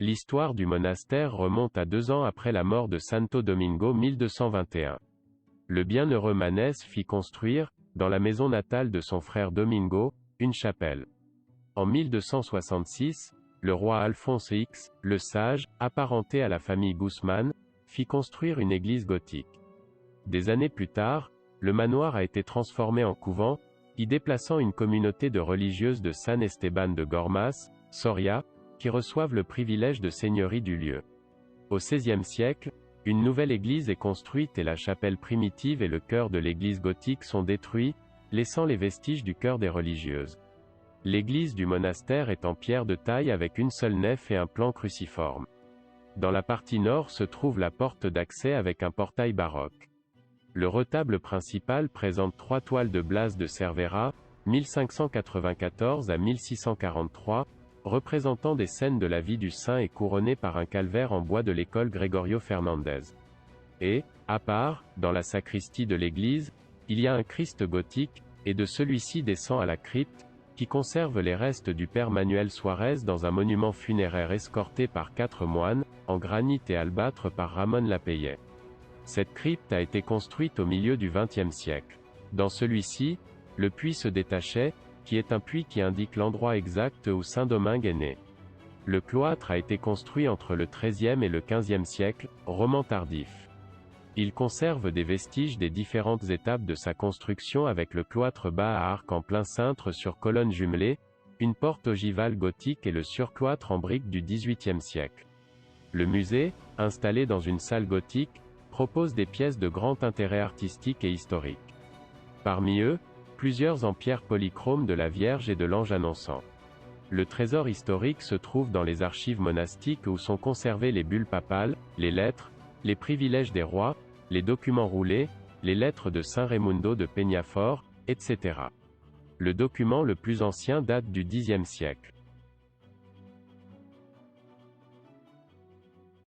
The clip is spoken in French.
L'histoire du monastère remonte à 2 ans après la mort de Santo Domingo 1221. Le bienheureux Manès fit construire, dans la maison natale de son frère Domingo, une chapelle. En 1266, le roi Alphonse X, le Sage, apparenté à la famille Guzman, fit construire une église gothique. Des années plus tard, le manoir a été transformé en couvent, y déplaçant une communauté de religieuses de San Esteban de Gormas, Soria, qui reçoivent le privilège de seigneurie du lieu. Au XVIe siècle, une nouvelle église est construite et la chapelle primitive et le chœur de l'église gothique sont détruits, laissant les vestiges du chœur des religieuses. L'église du monastère est en pierre de taille avec une seule nef et un plan cruciforme. Dans la partie nord se trouve la porte d'accès avec un portail baroque. Le retable principal présente 3 toiles de Blas de Cervera, 1594 à 1643, représentant des scènes de la vie du saint et couronné par un calvaire en bois de l'école Gregorio Fernandez. Et, à part, dans la sacristie de l'église, il y a un Christ gothique, et de celui-ci descend à la crypte, qui conserve les restes du père Manuel Suarez dans un monument funéraire escorté par 4 moines, en granit et albâtre par Ramon Lapeyet. Cette crypte a été construite au milieu du XXe siècle. Dans celui-ci, le puits se détachait, qui est un puits qui indique l'endroit exact où saint Domingue est né. Le cloître a été construit entre le XIIIe et le XVe siècle, roman tardif. Il conserve des vestiges des différentes étapes de sa construction avec le cloître bas à arc en plein cintre sur colonnes jumelées, une porte ogivale gothique et le surcloître en briques du XVIIIe siècle. Le musée, installé dans une salle gothique, propose des pièces de grand intérêt artistique et historique. Parmi eux, plusieurs en pierre polychrome de la Vierge et de l'Ange annonçant. Le trésor historique se trouve dans les archives monastiques où sont conservées les bulles papales, les lettres, les privilèges des rois, les documents roulés, les lettres de Saint Raimundo de Peñafort, etc. Le document le plus ancien date du Xe siècle.